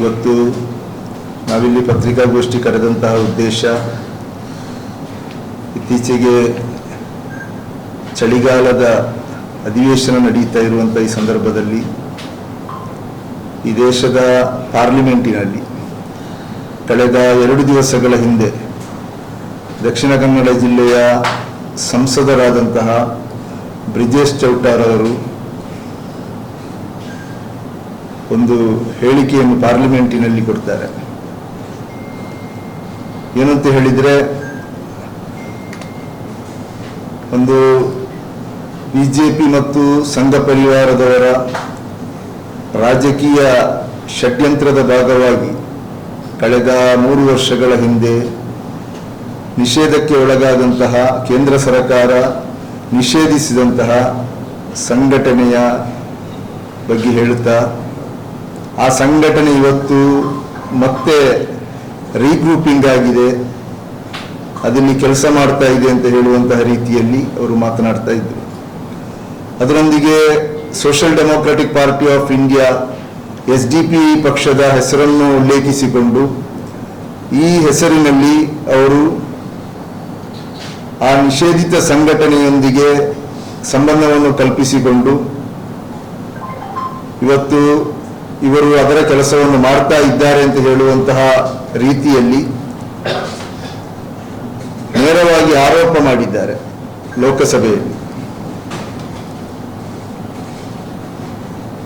ಇವತ್ತು ನಾವಿಲ್ಲಿ ಪತ್ರಿಕಾಗೋಷ್ಠಿ ಕರೆದಂತಹ ಉದ್ದೇಶ ಇತ್ತೀಚೆಗೆ ಚಳಿಗಾಲದ ಅಧಿವೇಶನ ನಡೀತಾ ಇರುವಂಥ ಈ ಸಂದರ್ಭದಲ್ಲಿ ಈ ದೇಶದ ಪಾರ್ಲಿಮೆಂಟಿನಲ್ಲಿ ಕಳೆದ 2 ದಿವಸಗಳ ಹಿಂದೆ ದಕ್ಷಿಣ ಕನ್ನಡ ಜಿಲ್ಲೆಯ ಸಂಸದರಾದಂತಹ ಬ್ರಿಜೇಶ್ ಚೌಟಾರ್ ಅವರು ಒಂದು ಹೇಳಿಕೆಯನ್ನು ಪಾರ್ಲಿಮೆಂಟಿನಲ್ಲಿ ಕೊಡ್ತಾರೆ. ಏನಂತ ಹೇಳಿದರೆ, ಒಂದು ಬಿಜೆಪಿ ಮತ್ತು ಸಂಘ ಪರಿವಾರದವರ ರಾಜಕೀಯ ಷಡ್ಯಂತ್ರದ ಭಾಗವಾಗಿ ಕಳೆದ 3 ವರ್ಷಗಳ ಹಿಂದೆ ನಿಷೇಧಕ್ಕೆ ಒಳಗಾದಂತಹ ಕೇಂದ್ರ ಸರ್ಕಾರ ನಿಷೇಧಿಸಿದಂತಹ ಸಂಘಟನೆಯ ಬಗ್ಗೆ ಹೇಳುತ್ತಾ, ಆ ಸಂಘಟನೆ ಇವತ್ತು ಮತ್ತೆ ರೀಗ್ರೂಪಿಂಗ್ ಆಗಿದೆ, ಅದರಲ್ಲಿ ಕೆಲಸ ಮಾಡ್ತಾ ಇದೆ ಅಂತ ಹೇಳುವಂತಹ ರೀತಿಯಲ್ಲಿ ಅವರು ಮಾತನಾಡ್ತಾ ಇದ್ದರು. ಅದರೊಂದಿಗೆ social democratic party of India SDP ಪಕ್ಷದ ಹೆಸರನ್ನು ಉಲ್ಲೇಖಿಸಿಕೊಂಡು ಈ ಹೆಸರಿನಲ್ಲಿ ಅವರು ಆ ನಿಷೇಧಿತ ಸಂಘಟನೆಯೊಂದಿಗೆ ಸಂಬಂಧವನ್ನು ಕಲ್ಪಿಸಿಕೊಂಡು ಇವತ್ತು ಇವರು ಅದರ ಕೆಲಸವನ್ನು ಮಾಡ್ತಾ ಇದ್ದಾರೆ ಅಂತ ಹೇಳುವಂತಹ ರೀತಿಯಲ್ಲಿ ನೇರವಾಗಿ ಆರೋಪ ಮಾಡಿದ್ದಾರೆ ಲೋಕಸಭೆಯಲ್ಲಿ.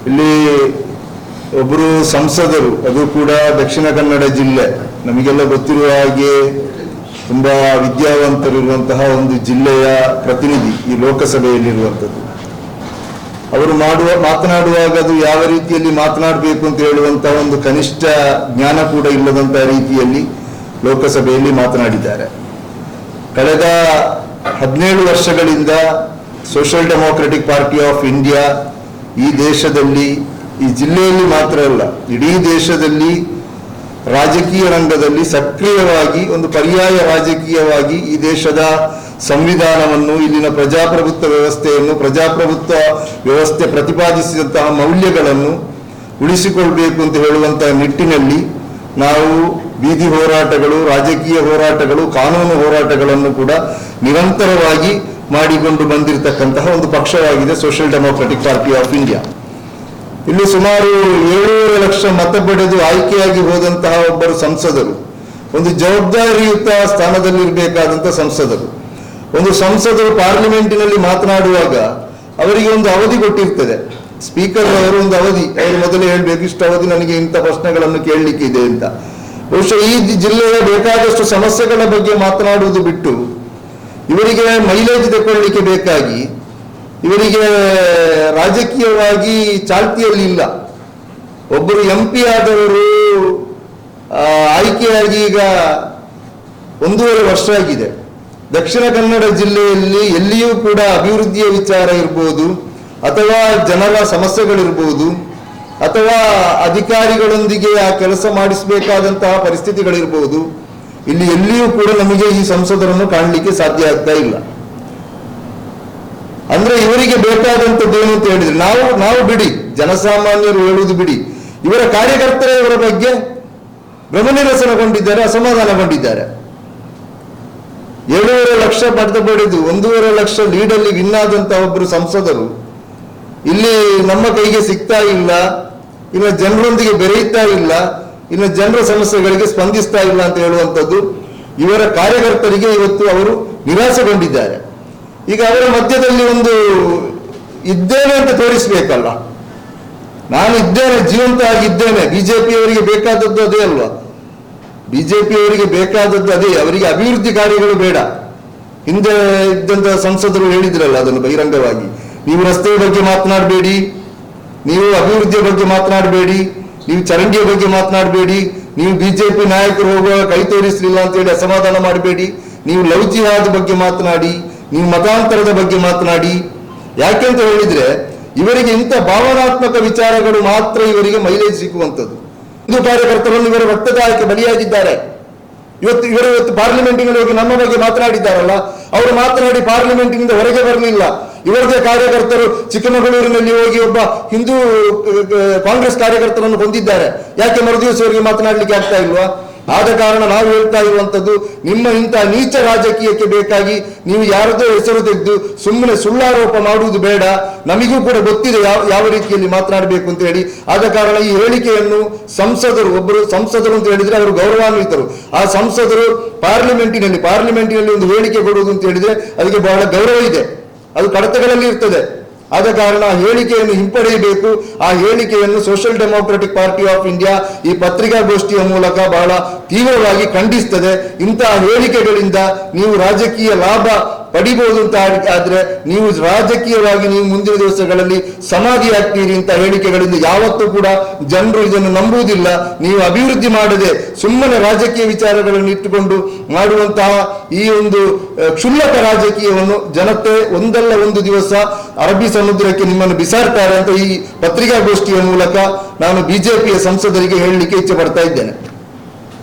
ಇಲ್ಲಿ ಒಬ್ಬರು ಸಂಸದರು, ಅದು ಕೂಡ ದಕ್ಷಿಣ ಕನ್ನಡ ಜಿಲ್ಲೆ, ನಮಗೆಲ್ಲ ಗೊತ್ತಿರುವ ಹಾಗೆ ತುಂಬಾ ವಿದ್ಯಾವಂತರಿರುವಂತಹ ಒಂದು ಜಿಲ್ಲೆಯ ಪ್ರತಿನಿಧಿ ಈ ಲೋಕಸಭೆಯಲ್ಲಿರುವಂಥದ್ದು. ಅವರು ಮಾತನಾಡುವಾಗ ಅದು ಯಾವ ರೀತಿಯಲ್ಲಿ ಮಾತನಾಡಬೇಕು ಅಂತ ಹೇಳುವಂತಹ ಒಂದು ಕನಿಷ್ಠ ಜ್ಞಾನ ಕೂಡ ಇಲ್ಲದಂತಹ ರೀತಿಯಲ್ಲಿ ಲೋಕಸಭೆಯಲ್ಲಿ ಮಾತನಾಡಿದ್ದಾರೆ. ಕಳೆದ 17 ವರ್ಷಗಳಿಂದ social democratic party of India ಈ ದೇಶದಲ್ಲಿ, ಈ ಜಿಲ್ಲೆಯಲ್ಲಿ ಮಾತ್ರ ಅಲ್ಲ, ಇಡೀ ದೇಶದಲ್ಲಿ ರಾಜಕೀಯ ರಂಗದಲ್ಲಿ ಸಕ್ರಿಯವಾಗಿ ಒಂದು ಪರ್ಯಾಯ ರಾಜಕೀಯವಾಗಿ ಈ ದೇಶದ ಸಂವಿಧಾನವನ್ನು, ಇಲ್ಲಿನ ಪ್ರಜಾಪ್ರಭುತ್ವ ವ್ಯವಸ್ಥೆಯನ್ನು, ಪ್ರಜಾಪ್ರಭುತ್ವ ವ್ಯವಸ್ಥೆ ಪ್ರತಿಪಾದಿಸಿದಂತಹ ಮೌಲ್ಯಗಳನ್ನು ಉಳಿಸಿಕೊಳ್ಬೇಕು ಅಂತ ಹೇಳುವಂತಹ ನಿಟ್ಟಿನಲ್ಲಿ ನಾವು ಬೀದಿ ಹೋರಾಟಗಳು, ರಾಜಕೀಯ ಹೋರಾಟಗಳು, ಕಾನೂನು ಹೋರಾಟಗಳನ್ನು ಕೂಡ ನಿರಂತರವಾಗಿ ಮಾಡಿಕೊಂಡು ಬಂದಿರತಕ್ಕಂತಹ ಒಂದು ಪಕ್ಷವಾಗಿದೆ social democratic party of India. ಇಲ್ಲಿ ಸುಮಾರು 7.5 ಲಕ್ಷ ಮತ ಪಡೆದು ಆಯ್ಕೆಯಾಗಿ ಹೋದಂತಹ ಒಬ್ಬರು ಸಂಸದರು, ಒಂದು ಜವಾಬ್ದಾರಿಯುತ ಸ್ಥಾನದಲ್ಲಿರಬೇಕಾದಂತಹ ಸಂಸದರು. ಒಂದು ಸಂಸದರು ಪಾರ್ಲಿಮೆಂಟಿನಲ್ಲಿ ಮಾತನಾಡುವಾಗ ಅವರಿಗೆ ಒಂದು ಅವಧಿ ಕೊಟ್ಟಿರ್ತದೆ. ಸ್ಪೀಕರ್ ಅವರು ಒಂದು ಅವಧಿ, ಅವರು ಮೊದಲೇ ಹೇಳಬೇಕು, ಇಷ್ಟು ಅವಧಿ ನನಗೆ ಇಂಥ ಪ್ರಶ್ನೆಗಳನ್ನು ಕೇಳಲಿಕ್ಕೆ ಇದೆ ಅಂತ. ಬಹುಶಃ ಈ ಜಿಲ್ಲೆಯ ಬೇಕಾದಷ್ಟು ಸಮಸ್ಯೆಗಳ ಬಗ್ಗೆ ಮಾತನಾಡುವುದು ಬಿಟ್ಟು ಇವರಿಗೆ ಮೈಲೇಜ್ ತಗೊಳ್ಳಿಕ್ಕೆ ಬೇಕಾಗಿ ಇವರಿಗೆ ರಾಜಕೀಯವಾಗಿ ಚಾಲ್ತಿಯಲ್ಲಿ ಇಲ್ಲ. ಒಬ್ಬರು MP ಆದವರು ಆಯ್ಕೆಯಾಗಿ ಈಗ 1.5 ವರ್ಷ ಆಗಿದೆ. ದಕ್ಷಿಣ ಕನ್ನಡ ಜಿಲ್ಲೆಯಲ್ಲಿ ಎಲ್ಲಿಯೂ ಕೂಡ ಅಭಿವೃದ್ಧಿಯ ವಿಚಾರ ಇರ್ಬೋದು, ಅಥವಾ ಜನರ ಸಮಸ್ಯೆಗಳಿರ್ಬೋದು, ಅಥವಾ ಅಧಿಕಾರಿಗಳೊಂದಿಗೆ ಆ ಕೆಲಸ ಮಾಡಿಸಬೇಕಾದಂತಹ ಪರಿಸ್ಥಿತಿಗಳಿರ್ಬೋದು, ಇಲ್ಲಿ ಎಲ್ಲಿಯೂ ಕೂಡ ನಮಗೆ ಈ ಸಂಸದರನ್ನು ಕಾಣಲಿಕ್ಕೆ ಸಾಧ್ಯ ಆಗ್ತಾ ಇಲ್ಲ. ಅಂದ್ರೆ ಇವರಿಗೆ ಬೇಕಾದಂಥದ್ದೇನು ಅಂತ ಹೇಳಿದ್ರೆ, ನಾವು ಬಿಡಿ, ಜನಸಾಮಾನ್ಯರು ಹೇಳುವುದು ಬಿಡಿ, ಇವರ ಕಾರ್ಯಕರ್ತರೇ ಇವರ ಬಗ್ಗೆ ಭ್ರಮನಿರಸನಗೊಂಡಿದ್ದಾರೆ, ಅಸಮಾಧಾನಗೊಂಡಿದ್ದಾರೆ. 7.5 ಲಕ್ಷ ಪಡೆದು 1.5 ಲಕ್ಷ ಲೀಡಲ್ಲಿ ವಿನ್ ಆದಂತಹ ಒಬ್ಬರು ಸಂಸದರು ಇಲ್ಲಿ ನಮ್ಮ ಕೈಗೆ ಸಿಗ್ತಾ ಇಲ್ಲ, ಇನ್ನು ಜನರೊಂದಿಗೆ ಬೆರೆಯುತ್ತಾ ಇಲ್ಲ, ಇನ್ನು ಜನರ ಸಮಸ್ಯೆಗಳಿಗೆ ಸ್ಪಂದಿಸ್ತಾ ಇಲ್ಲ ಅಂತ ಹೇಳುವಂಥದ್ದು ಇವರ ಕಾರ್ಯಕರ್ತರಿಗೆ ಇವತ್ತು ಅವರು ನಿರಾಸೆಗೊಂಡಿದ್ದಾರೆ. ಈಗ ಅವರ ಮಧ್ಯದಲ್ಲಿ ಒಂದು ಇದ್ದೇನೆ ಅಂತ ತೋರಿಸ್ಬೇಕಲ್ಲ, ನಾನು ಇದ್ದೇನೆ, ಜೀವಂತ ಆಗಿದ್ದೇನೆ. ಬಿಜೆಪಿಯವರಿಗೆ ಬೇಕಾದದ್ದು ಅದೇ ಅಲ್ವಾ? ಬಿಜೆಪಿಯವರಿಗೆ ಬೇಕಾದದ್ದು ಅದೇ, ಅವರಿಗೆ ಅಭಿವೃದ್ಧಿ ಕಾರ್ಯಗಳು ಬೇಡ. ಹಿಂದೆ ಇದ್ದಂತಹ ಸಂಸದರು ಹೇಳಿದ್ರಲ್ಲ ಅದನ್ನು ಬಹಿರಂಗವಾಗಿ, ನೀವು ರಸ್ತೆಯ ಬಗ್ಗೆ ಮಾತನಾಡಬೇಡಿ, ನೀವು ಅಭಿವೃದ್ಧಿಯ ಬಗ್ಗೆ ಮಾತನಾಡಬೇಡಿ, ನೀವು ಚರಂಡಿಯ ಬಗ್ಗೆ ಮಾತನಾಡಬೇಡಿ, ನೀವು ಬಿಜೆಪಿ ನಾಯಕರು ಹೋಗುವಾಗ ಕೈ ತೋರಿಸಲಿಲ್ಲ ಅಂತೇಳಿ ಅಸಮಾಧಾನ ಮಾಡಬೇಡಿ, ನೀವು ಲವ್ ಜಿಹಾದ್ ಬಗ್ಗೆ ಮಾತನಾಡಿ, ನೀವು ಮತಾಂತರದ ಬಗ್ಗೆ ಮಾತನಾಡಿ. ಯಾಕೆಂತ ಹೇಳಿದ್ರೆ ಇವರಿಗೆ ಇಂಥ ಭಾವನಾತ್ಮಕ ವಿಚಾರಗಳು ಮಾತ್ರ ಇವರಿಗೆ ಮೈಲೇಜ್ ಸಿಕ್ಕುವಂಥದ್ದು. ಹಿಂದೂ ಕಾರ್ಯಕರ್ತರನ್ನು ಇವರ ರಕ್ತದಾಯಕ್ಕೆ ಬಲಿಯಾಗಿದ್ದಾರೆ. ಇವತ್ತು ಪಾರ್ಲಿಮೆಂಟಿನಲ್ಲಿ ಹೋಗಿ ನಮ್ಮ ಬಗ್ಗೆ ಮಾತನಾಡಿದ್ದಾರಲ್ಲ, ಅವರು ಮಾತನಾಡಿ ಪಾರ್ಲಿಮೆಂಟಿನಿಂದ ಹೊರಗೆ ಬರಲಿಲ್ಲ. ಇವರದೇ ಕಾರ್ಯಕರ್ತರು ಚಿಕ್ಕಮಗಳೂರಿನಲ್ಲಿ ಹೋಗಿ ಒಬ್ಬ ಹಿಂದೂ ಕಾಂಗ್ರೆಸ್ ಕಾರ್ಯಕರ್ತರನ್ನು ಕೊಂದಿದ್ದಾರೆ. ಯಾಕೆ ಮರುದಿವಸ ಅವರಿಗೆ ಮಾತನಾಡಲಿಕ್ಕೆ ಆಗ್ತಾ ಇಲ್ವಾ? ಆದ ಕಾರಣ ನಾವು ಹೇಳ್ತಾ ಇರುವಂತದ್ದು, ನಿಮ್ಮ ಇಂತಹ ನೀಚ ರಾಜಕೀಯಕ್ಕೆ ಬೇಕಾಗಿ ನೀವು ಯಾರದೋ ಹೆಸರು ತೆಗೆದು ಸುಮ್ಮನೆ ಸುಳ್ಳಾರೋಪ ಮಾಡುವುದು ಬೇಡ. ನಮಗೂ ಕೂಡ ಗೊತ್ತಿದೆ ಯಾವ ರೀತಿಯಲ್ಲಿ ಮಾತನಾಡಬೇಕು ಅಂತ ಹೇಳಿ. ಆದ ಕಾರಣ ಈ ಹೇಳಿಕೆಯನ್ನು ಒಬ್ಬರು ಸಂಸದರು ಅಂತ ಹೇಳಿದ್ರೆ ಅವರು ಗೌರವಾನ್ವಿತರು. ಆ ಸಂಸದರು ಪಾರ್ಲಿಮೆಂಟಿನಲ್ಲಿ ಒಂದು ಹೇಳಿಕೆ ಕೊಡುವುದು ಅಂತ ಹೇಳಿದ್ರೆ ಅದಕ್ಕೆ ಬಹಳ ಗೌರವ ಇದೆ, ಅದು ಕಡತಗಳಲ್ಲಿ ಇರ್ತದೆ. ಆದ ಕಾರಣ ಹೇಳಿಕೆಯನ್ನು ಹಿಂಪಡೆಯಬೇಕು. ಆ ಹೇಳಿಕೆಯನ್ನು social democratic party of India ಈ ಪತ್ರಿಕಾಗೋಷ್ಠಿಯ ಮೂಲಕ ಬಹಳ ತೀವ್ರವಾಗಿ ಖಂಡಿಸ್ತದೆ. ಇಂತಹ ಹೇಳಿಕೆಗಳಿಂದ ನೀವು ರಾಜಕೀಯ ಲಾಭ ಪಡಿಬಹುದು ಅಂತ ಆದ್ರೆ ನೀವು ರಾಜಕೀಯವಾಗಿ ನೀವು ಮುಂದಿನ ದಿವಸಗಳಲ್ಲಿ ಸಮಾಧಿ ಆಗ್ತೀರಿ. ಇಂಥ ಹೇಳಿಕೆಗಳಿಂದ ಯಾವತ್ತೂ ಕೂಡ ಜನರು ಇದನ್ನು ನಂಬುವುದಿಲ್ಲ. ನೀವು ಅಭಿವೃದ್ಧಿ ಮಾಡದೆ ಸುಮ್ಮನೆ ರಾಜಕೀಯ ವಿಚಾರಗಳನ್ನು ಇಟ್ಟುಕೊಂಡು ಮಾಡುವಂತಹ ಈ ಒಂದು ಕ್ಷುಲ್ಲಕ ರಾಜಕೀಯವನ್ನು ಜನತೆ ಒಂದಲ್ಲ ಒಂದು ದಿವಸ ಅರಬ್ಬಿ ಸಮುದ್ರಕ್ಕೆ ನಿಮ್ಮನ್ನು ಬಿಸಾಡ್ತಾರೆ ಅಂತ ಈ ಪತ್ರಿಕಾಗೋಷ್ಠಿಯ ಮೂಲಕ ನಾನು ಬಿಜೆಪಿಯ ಸಂಸದರಿಗೆ ಹೇಳಲಿಕ್ಕೆ ಇಚ್ಛೆ ಪಡ್ತಾ ಇದ್ದೇನೆ.